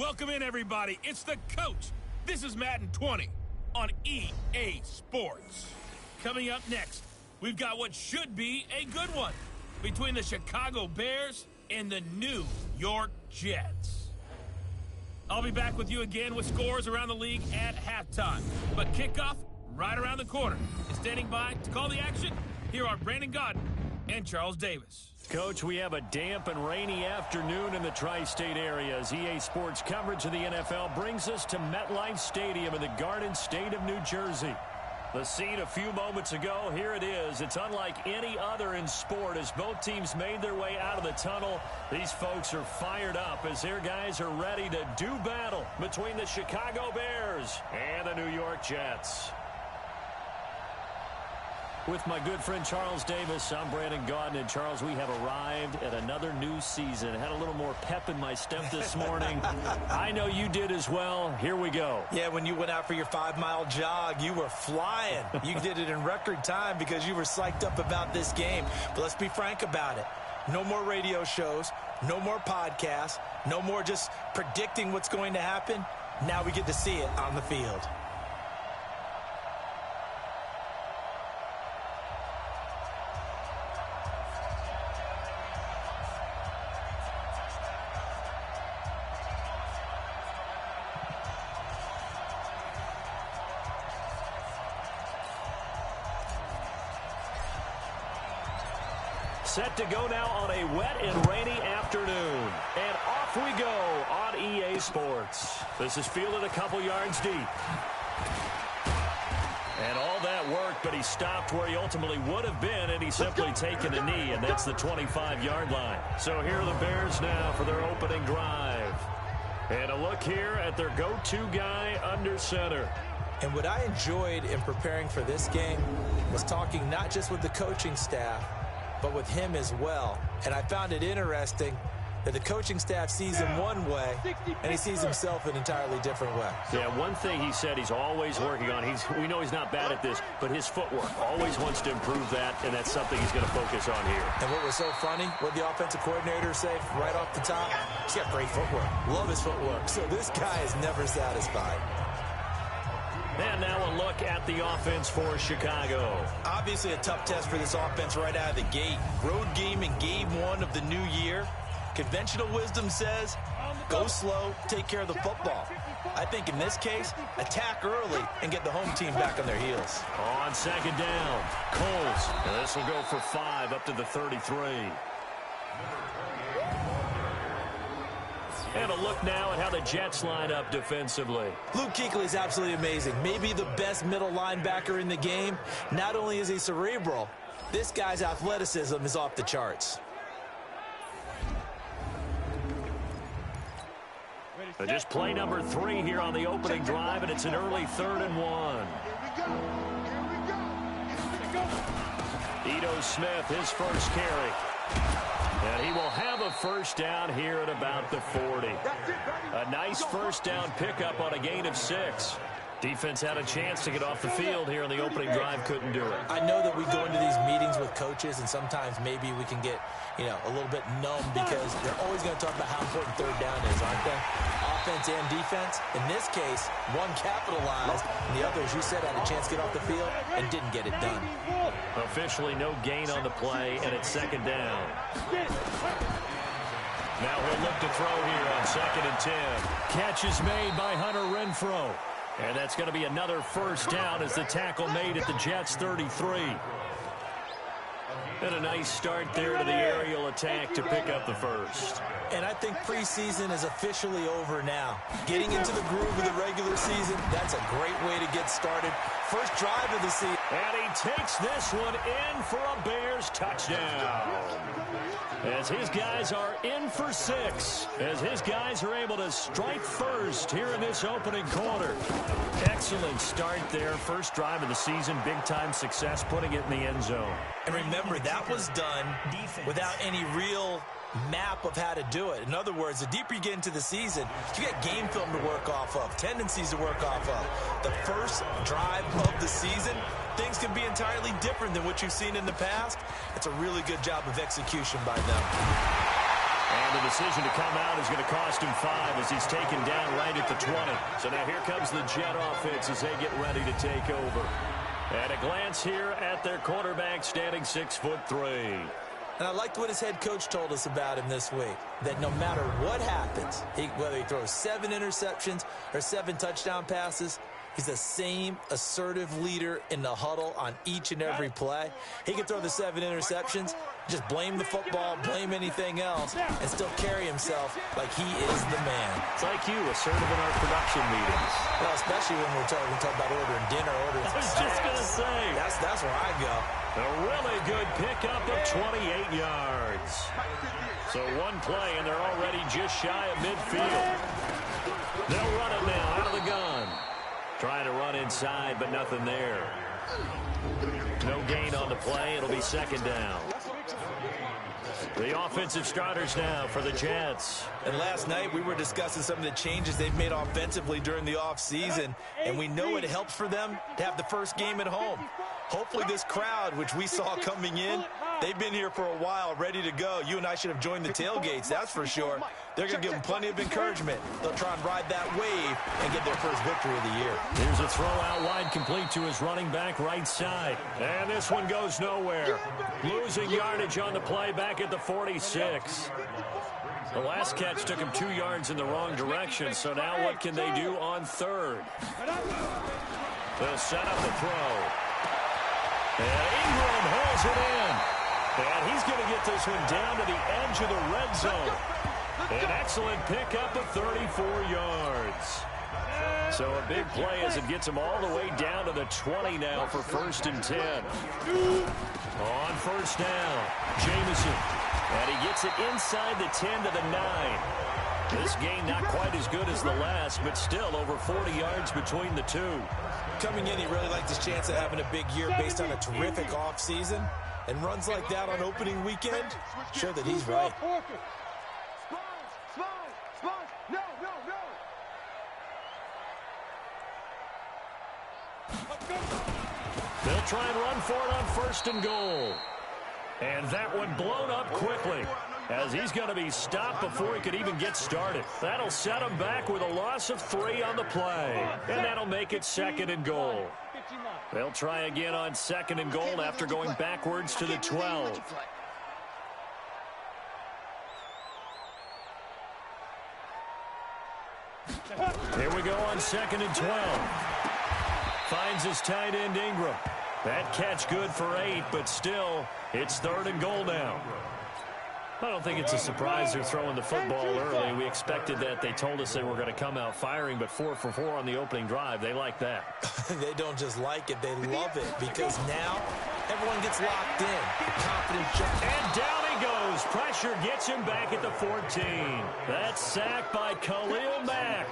Welcome in, everybody. It's the coach. This is Madden 20 on EA Sports. Coming up next, we've got what should be a good one between the Chicago Bears and the New York Jets. I'll be back with you again with scores around the league at halftime. But kickoff right around the corner. And standing by to call the action, here are Brandon Godden and Charles Davis. Coach, we have a damp and rainy afternoon in the tri-state areas. EA Sports coverage of the NFL brings us to MetLife Stadium in the Garden State of New Jersey. The scene a few moments ago, here it is. It's unlike any other in sport as both teams made their way out of the tunnel. These folks are fired up as their guys are ready to do battle between the Chicago Bears and the New York Jets. With my good friend Charles Davis, I'm Brandon Godden. And Charles, we have arrived at another new season. Had a little more pep in my step this morning. I know you did as well. Here we go. Yeah, when you went out for your 5-mile jog, you were flying. You did it in record time because you were psyched up about this game. But let's be frank about it. No more radio shows, no more podcasts, no more just predicting what's going to happen. Now we get to see it on the field. Set to go now on a wet and rainy afternoon. And off we go on EA Sports. This is fielded a couple yards deep. And all that work, but he stopped where he ultimately would have been, and he's simply taken a knee, and that's the 25-yard line. So here are the Bears now for their opening drive. And a look here at their go-to guy under center. And what I enjoyed in preparing for this game was talking not just with the coaching staff, but with him as well. And I found it interesting that the coaching staff sees him one way, and he sees himself an entirely different way. Yeah, one thing he said he's always working on, we know he's not bad at this, but his footwork, always wants to improve that, and that's something he's going to focus on here. And what was so funny, what the offensive coordinator say right off the top, he's got great footwork. Love his footwork. So this guy is never satisfied. And now a look at the offense for Chicago. Obviously a tough test for this offense right out of the gate. Road game in game one of the new year. Conventional wisdom says, go slow, take care of the football. I think in this case, attack early and get the home team back on their heels. On second down, Coles. And this will go for 5 up to the 33. And a look now at how the Jets line up defensively. Luke Kuechly is absolutely amazing. Maybe the best middle linebacker in the game. Not only is he cerebral, this guy's athleticism is off the charts. Just play number 3 here on the opening drive, and it's an early 3rd and 1. Ito Smith, his first carry. And he will have a first down here at about the 40. A nice first down pickup on a gain of 6. Defense had a chance to get off the field here on the opening drive, couldn't do it. I know that we go into these meetings with coaches, and sometimes maybe we can get, a little bit numb because they're always going to talk about how important third down is, aren't they? Offense and defense. In this case, one capitalized, and the other, as you said, had a chance to get off the field and didn't get it done. Officially no gain on the play, and it's second down. Now he'll look to throw here on 2nd and 10. Catch is made by Hunter Renfrow. And that's going to be another first down as the tackle made at the Jets' 33. And a nice start there to the aerial attack to pick up the first. And I think preseason is officially over now. Getting into the groove of the regular season, that's a great way to get started. First drive of the season. And he takes this one in for a Bears touchdown. As his guys are in for 6. As his guys are able to strike first here in this opening quarter. Excellent start there. First drive of the season. Big-time success putting it in the end zone. And remember, that was done without any real map of how to do it. In other words, the deeper you get into the season, you get game film to work off of, tendencies to work off of. The first drive of the season, things can be entirely different than what you've seen in the past. It's a really good job of execution by them. And And the decision to come out is going to cost him 5 as he's taken down right at the 20. So now here comes the Jet offense as they get ready to take over. And a glance here at their quarterback standing 6'3". And I liked what his head coach told us about him this week, that no matter what happens, whether he throws 7 interceptions or 7 touchdown passes, he's the same assertive leader in the huddle on each and every play. He can throw the 7 interceptions, just blame the football, blame anything else, and still carry himself like he is the man. It's like you, assertive in our production meetings. Well, especially when we talk about ordering dinner, ordering I was just going to say. That's where I go. A really good pickup of 28 yards. So one play, and they're already just shy of midfield. They'll run it now out of the gun. Trying to run inside, but nothing there. No gain on the play. It'll be second down. The offensive starters now for the Jets. And last night we were discussing some of the changes they've made offensively during the offseason, and we know it helps for them to have the first game at home. Hopefully this crowd, which we saw coming in, they've been here for a while, ready to go. You and I should have joined the tailgates, that's for sure. They're going to give them plenty of encouragement. They'll try and ride that wave and get their first victory of the year. Here's a throw out wide, complete to his running back right side. And this one goes nowhere. Losing yardage on the play back at the 46. The last catch took him 2 yards in the wrong direction, so now what can they do on third? They'll set up the throw. And Ingram holds it in. And he's going to get this one down to the edge of the red zone. An excellent pickup of 34 yards. So a big play as it gets him all the way down to the 20 now for 1st and 10. On first down, Jameson. And he gets it inside the 10 to the 9. This game not quite as good as the last, but still over 40 yards between the two. Coming in, he really liked his chance of having a big year based on a terrific offseason. And runs like that on opening weekend show that he's right. They'll try and run for it on 1st and goal. And that one blown up quickly as he's going to be stopped before he could even get started. That'll set him back with a loss of 3 on the play. And that'll make it 2nd and goal. They'll try again on 2nd and goal after going backwards to the 12. Here we go on 2nd and 12. Finds his tight end Ingram. That catch good for 8, but still, it's 3rd and goal now. I don't think it's a surprise they're throwing the football early. We expected that. They told us they were going to come out firing, but 4 for 4 on the opening drive. They like that. They don't just like it, they love it, because now everyone gets locked in. Confident jump. And down he goes. Pressure gets him back at the 14. That's sacked by Khalil Mack.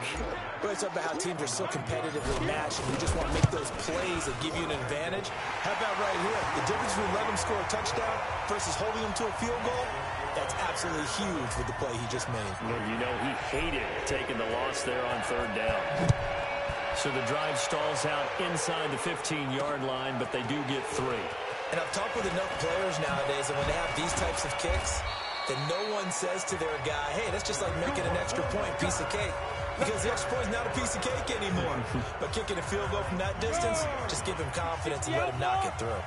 We always talk about how teams are so competitively matched, and you just want to make those plays that give you an advantage. How about right here? The difference between letting them score a touchdown versus holding them to a field goal, that's absolutely huge with the play he just made. Well, you know, he hated taking the loss there on 3rd down. So the drive stalls out inside the 15-yard line, but they do get 3. And I've talked with enough players nowadays that when they have these types of kicks, that no one says to their guy, hey, that's just like making an extra point, piece of cake. Because the extra point is not a piece of cake anymore. But kicking a field goal from that distance, just give him confidence and let him knock it through.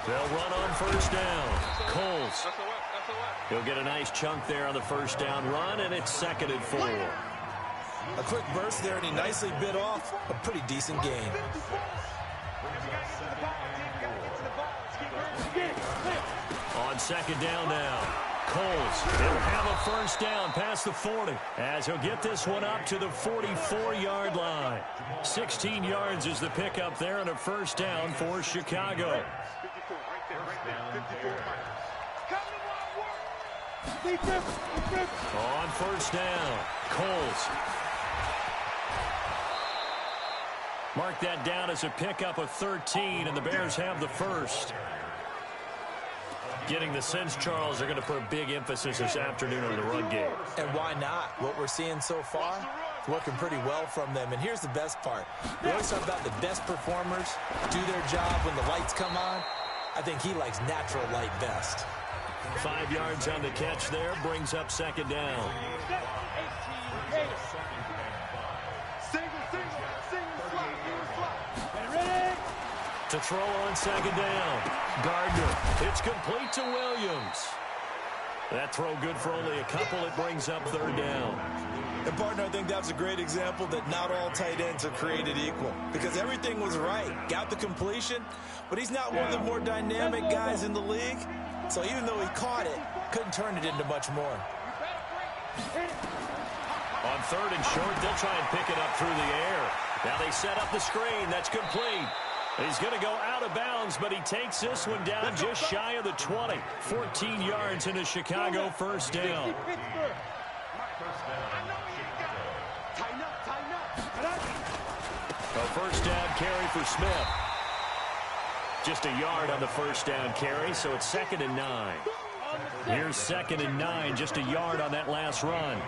They'll run on 1st down. Coles. He'll get a nice chunk there on the 1st down run, and it's 2nd and 4. A quick burst there, and he nicely bit off a pretty decent gain. On 2nd down now. Coles. He'll have a 1st down past the 40 as he'll get this one up to the 44-yard line. 16 yards is the pickup there and a 1st down for Chicago. On 1st down, Coles. Mark that down as a pickup of 13, and the Bears have the 1st. Getting the sense, Charles, they're going to put a big emphasis this afternoon on the run game. And why not? What we're seeing so far, it's working pretty well from them. And here's the best part. We always talk about the best performers do their job when the lights come on. I think he likes natural light best. 5 yards on the catch there, brings up second down. To throw on second down. Gardner. It's complete to Williams. That throw good for only a couple. It brings up third down. And, partner, I think that's a great example that not all tight ends are created equal. Because everything was right. Got the completion, but he's not one of the more dynamic guys in the league. So even though he caught it, couldn't turn it into much more. On third and short, they'll try and pick it up through the air. Now they set up the screen. That's complete. He's going to go out of bounds, but he takes this one down just shy of the 20. 14 yards in a Chicago first down. A first down carry for Smith. Just a yard on the first down carry, so it's 2nd and 9. Here's 2nd and 9, just a yard on that last run.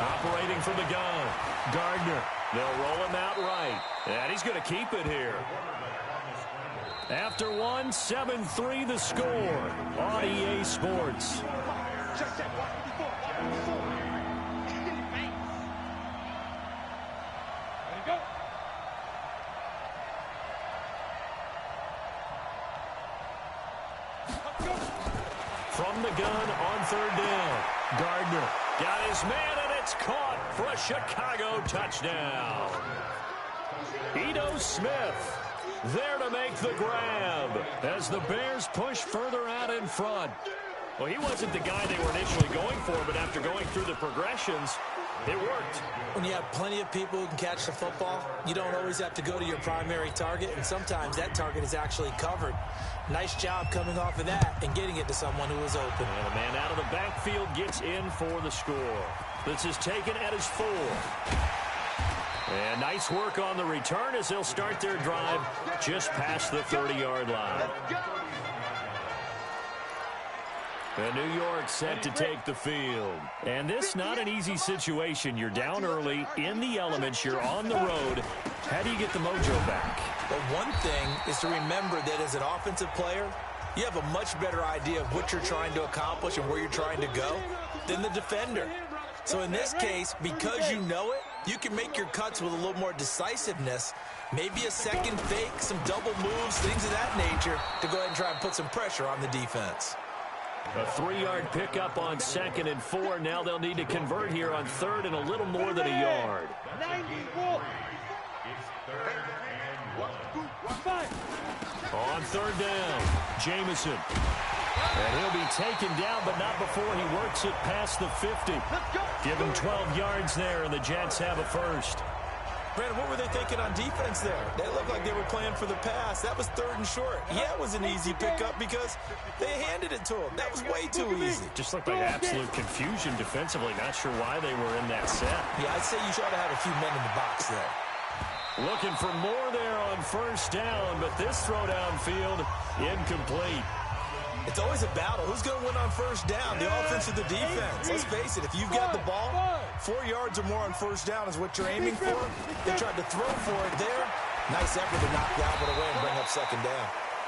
Operating from the gun, Gardner. They'll roll him out right, and he's going to keep it here. After one, 7-3 the score on EA Sports. From the gun on third down, Gardner got his man, and it's caught for a Chicago touchdown. Ito Smith there to make the grab as the Bears push further out in front. Well, he wasn't the guy they were initially going for, but after going through the progressions, it worked. When you have plenty of people who can catch the football, you don't always have to go to your primary target, and sometimes that target is actually covered. Nice job coming off of that and getting it to someone who was open. And a man out of the backfield gets in for the score. This is taken at his 4. And nice work on the return as they'll start their drive just past the 30-yard line. And New York set to take the field. And this not an easy situation. You're down early, in the elements, you're on the road. How do you get the mojo back? Well, one thing is to remember that as an offensive player, you have a much better idea of what you're trying to accomplish and where you're trying to go than the defender. So in this case, because you know it, you can make your cuts with a little more decisiveness, maybe a second fake, some double moves, things of that nature, to go ahead and try and put some pressure on the defense. A 3-yard pickup on 2nd and 4. Now they'll need to convert here on 3rd and a little more than a yard. On 3rd down, Jamison. And he'll be taken down, but not before he works it past the 50. Give him 12 yards there, and the Jets have a first. Brandon, what were they thinking on defense there? They looked like they were playing for the pass. That was 3rd and short. Yeah, it was an easy pickup because they handed it to him. That was way too easy. Just looked like absolute confusion defensively. Not sure why they were in that set. Yeah, I'd say you should have a few men in the box there. Looking for more there on first down, but this throw downfield incomplete. It's always a battle. Who's going to win on first down, the offense or the defense? Let's face it, if you've got the ball, 4 yards or more on first down is what you're aiming for. They tried to throw for it there. Nice effort to knock the outlet away and bring up second down.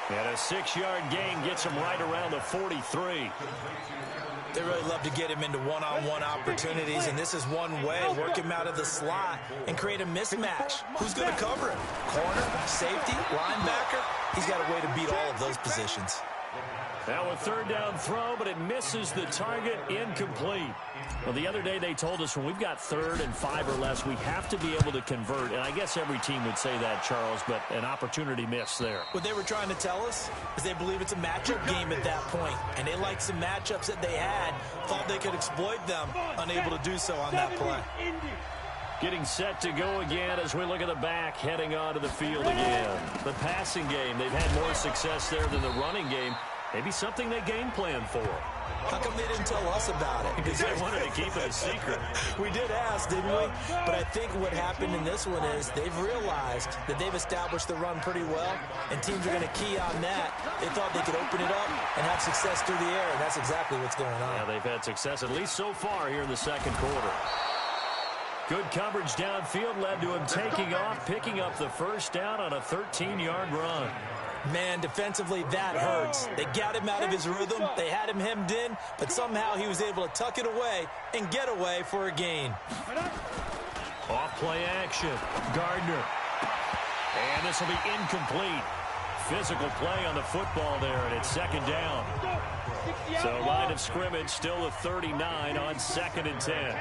And a 6-yard gain gets him right around the 43. They really love to get him into one-on-one opportunities, and this is one way. Work him out of the slot and create a mismatch. Who's going to cover him? Corner, safety, linebacker? He's got a way to beat all of those positions. Now a 3rd down throw, but it misses the target, incomplete. Well, the other day they told us when we've got 3rd and 5 or less, we have to be able to convert. And I guess every team would say that, Charles, but an opportunity missed there. What they were trying to tell us is they believe it's a matchup game at that point. And they liked some matchups that they had, thought they could exploit them, unable to do so on that play. Getting set to go again as we look at the back, heading onto the field again. The passing game, they've had more success there than the running game. Maybe something they game plan for. How come they didn't tell us about it? Because they wanted to keep it a secret. We did ask, didn't we? But I think what happened in this one is they've realized that they've established the run pretty well, and teams are going to key on that. They thought they could open it up and have success through the air, and that's exactly what's going on. Yeah, they've had success, at least so far, here in the second quarter. Good coverage downfield led to him taking off, picking up the first down on a 13-yard run. Man, defensively, that hurts. They got him out of his rhythm. They had him hemmed in, but somehow he was able to tuck it away and get away for a gain. Off play action. Gardner. And this will be incomplete. Physical play on the football there, and it's second down. So line of scrimmage still a 39 on 2nd and 10.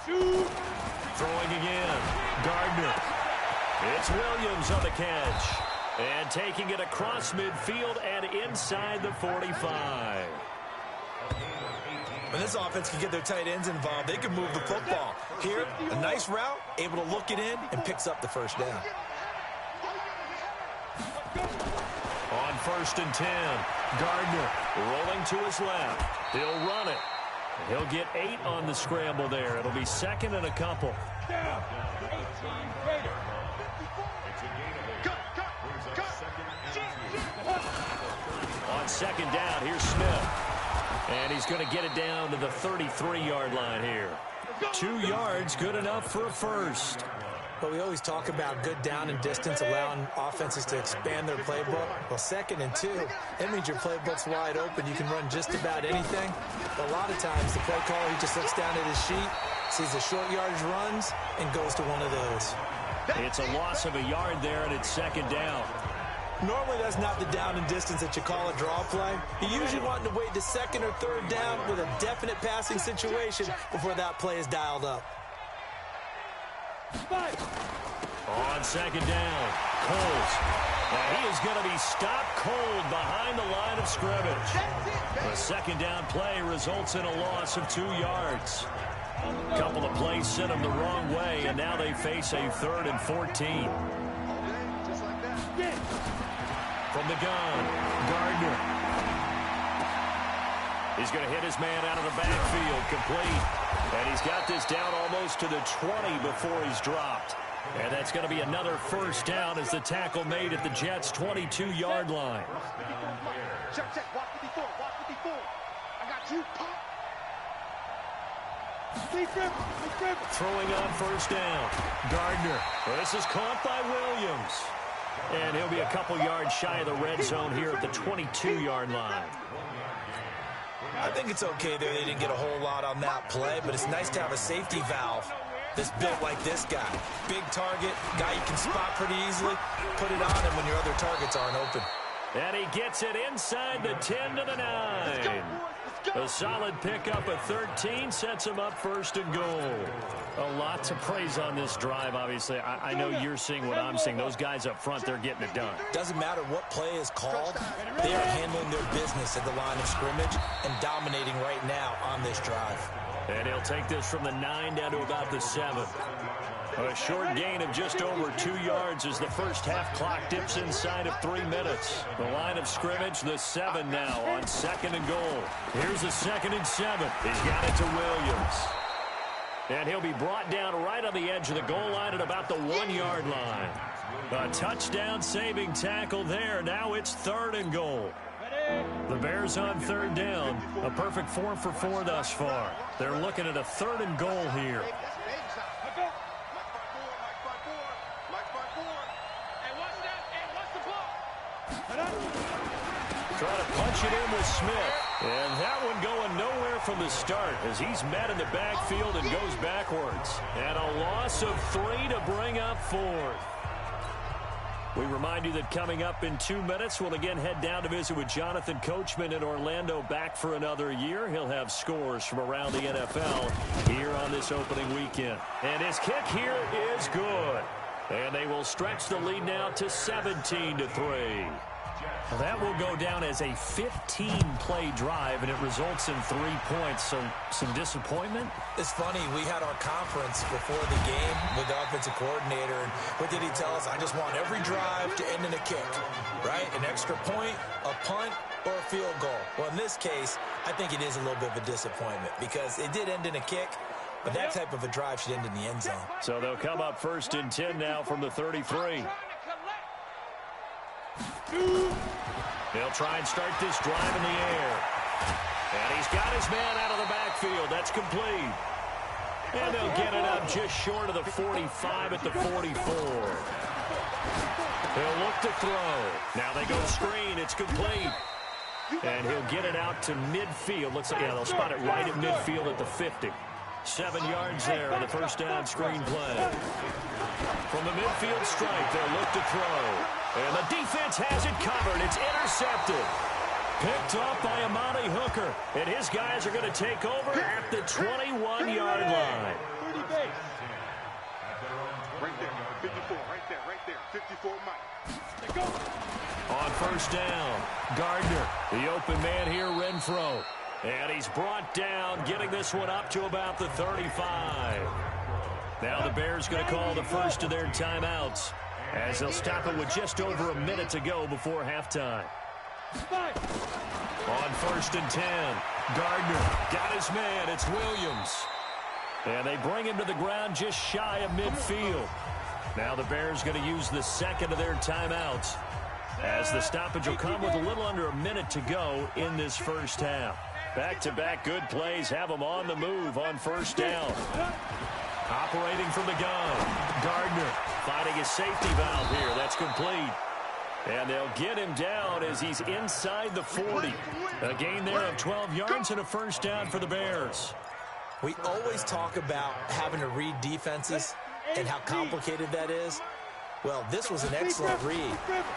Throwing again. Gardner. It's Williams on the catch. And taking it across midfield and inside the 45. When this offense can get their tight ends involved, they can move the football. Here, a nice route, able to look it in, and picks up the first down. On 1st and 10, Gardner rolling to his left. He'll run it. He'll get 8 on the scramble there. It'll be second and a couple. On second down, here's Smith. And he's going to get it down to the 33-yard line here. 2 yards, good enough for a first. But we always talk about good down and distance, allowing offenses to expand their playbook. Well, 2nd and 2, that means your playbook's wide open. You can run just about anything. But a lot of times, the play caller, he just looks down at his sheet, sees the short yardage runs, and goes to one of those. It's a loss of a yard there, and it's second down. Normally, that's not the down and distance that you call a draw play. You usually want to wait to 2nd or 3rd down with a definite passing situation before that play is dialed up. On second down, Coles. Now he is going to be stopped cold behind the line of scrimmage. The second down play results in a loss of 2 yards. A couple of plays sent them the wrong way, and now they face a 3rd and 14. From the gun, Gardner. He's going to hit his man out of the backfield, complete. And he's got this down almost to the 20 before he's dropped. And that's going to be another first down as the tackle made at the Jets' 22-yard line. Check, watch 54, watch 54. I got you, pop. Throwing on first down, Gardner. This is caught by Williams. And he'll be a couple yards shy of the red zone here at the 22-yard line. I think it's okay there. They didn't get a whole lot on that play, but it's nice to have a safety valve that's built like this guy. Big target, guy you can spot pretty easily. Put it on him when your other targets aren't open. And he gets it inside the 10 to the 9. A solid pickup at 13 sets him up 1st and goal. A lot to praise on this drive, obviously. I know you're seeing what I'm seeing. Those guys up front, they're getting it done. Doesn't matter what play is called. They are handling their business at the line of scrimmage and dominating right now on this drive. And he'll take this from the 9 down to about the 7. A short gain of just over 2 yards as the first half clock dips inside of 3 minutes. The line of scrimmage, the 7 now on 2nd and goal. Here's the 2nd and 7. He's got it to Williams. And he'll be brought down right on the edge of the goal line at about the 1-yard line. A touchdown-saving tackle there. Now it's 3rd and goal. The Bears on 3rd down. A perfect 4 for 4 thus far. They're looking at a 3rd and goal here. Trying to punch it in with Smith. And that one going nowhere from the start as he's met in the backfield and goes backwards. And a loss of 3 to bring up 4th. We remind you that coming up in 2 minutes, we'll again head down to visit with Jonathan Coachman in Orlando, back for another year. He'll have scores from around the NFL here on this opening weekend. And his kick here is good. And they will stretch the lead now to 17-3. Well, that will go down as a 15-play drive, and it results in 3 points. So some disappointment? It's funny. We had our conference before the game with the offensive coordinator, and what did he tell us? I just want every drive to end in a kick, right? An extra point, a punt, or a field goal. Well, in this case, I think it is a little bit of a disappointment because it did end in a kick, but that type of a drive should end in the end zone. So they'll come up 1st and 10 now from the 33. They'll try and start this drive in the air. And he's got his man out of the backfield. That's complete. And they'll get it up just short of the 45 at the 44. He'll look to throw. Now they go screen. It's complete. And he'll get it out to midfield. Looks like, yeah, they'll spot it right at midfield at the 50. 7 yards there on the first down screen play. From the midfield stripe, they'll look to throw. And the defense has it covered. It's intercepted. Picked off by Amani Hooker. And his guys are going to take over at the 21-yard line. 30 base. Right there. 54. Right there. 54 Mike. They go. On first down, Gardner, the open man here, Renfro. And he's brought down, getting this one up to about the 35. Now the Bears going to call the first of their timeouts as they'll stop it with just over a minute to go before halftime. On first and 10, Gardner got his man. It's Williams. And they bring him to the ground just shy of midfield. Now the Bears going to use the second of their timeouts as the stoppage will come with a little under a minute to go in this first half. Back-to-back good plays have them on the move on first down. Operating from the gun, Gardner finding his safety valve here. That's complete. And they'll get him down as he's inside the 40. A gain there of 12 yards and a first down for the Bears. We always talk about having to read defenses and how complicated that is. Well, this was an excellent read.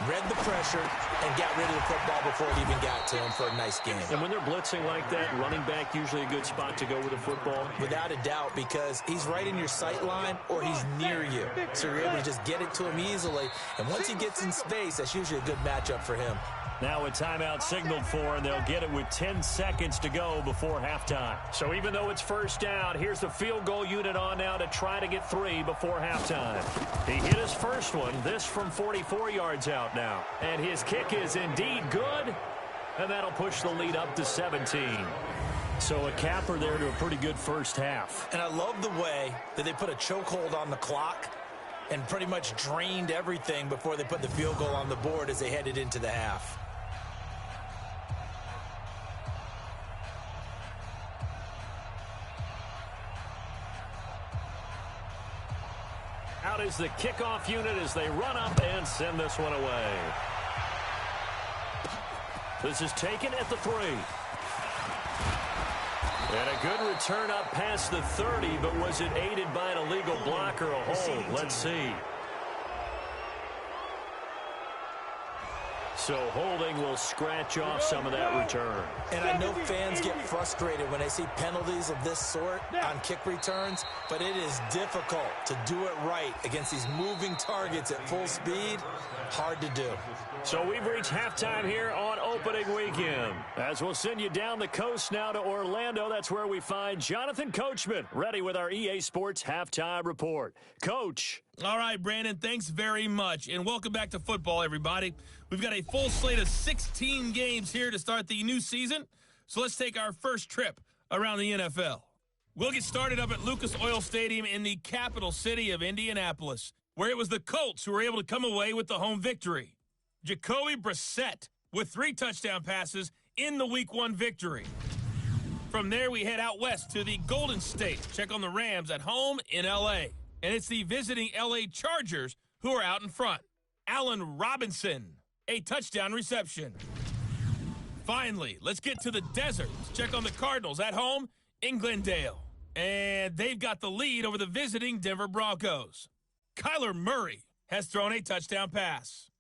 Read the pressure and got rid of the football before it even got to him for a nice game. And when they're blitzing like that, running back usually a good spot to go with the football. Without a doubt, because he's right in your sight line or he's near you. So you're able to just get it to him easily. And once he gets in space, that's usually a good matchup for him. Now a timeout signaled for, and they'll get it with 10 seconds to go before halftime. So even though it's first down, here's the field goal unit on now to try to get 3 before halftime. He hit his first one, this from 44 yards out now. And his kick is indeed good, and that'll push the lead up to 17. So a capper there to a pretty good first half. And I love the way that they put a chokehold on the clock and pretty much drained everything before they put the field goal on the board as they headed into the half. Out is the kickoff unit as they run up and send this one away. This is taken at the 3. And a good return up past the 30, but was it aided by an illegal block or a hold? Let's see. So holding will scratch off some of that return. And I know fans get frustrated when they see penalties of this sort on kick returns, but it is difficult to do it right against these moving targets at full speed. Hard to do. So we've reached halftime here on opening weekend. As we'll send you down the coast now to Orlando, that's where we find Jonathan Coachman ready with our EA Sports Halftime Report. Coach. All right, Brandon, thanks very much. And welcome back to football, everybody. We've got a full slate of 16 games here to start the new season. So let's take our first trip around the NFL. We'll get started up at Lucas Oil Stadium in the capital city of Indianapolis, where it was the Colts who were able to come away with the home victory. Jacoby Brissett with 3 touchdown passes in the Week 1 victory. From there, we head out west to the Golden State. Check on the Rams at home in L.A. And it's the visiting L.A. Chargers who are out in front. Allen Robinson, a touchdown reception. Finally, let's get to the desert. Let's check on the Cardinals at home in Glendale. And they've got the lead over the visiting Denver Broncos. Kyler Murray has thrown a touchdown pass.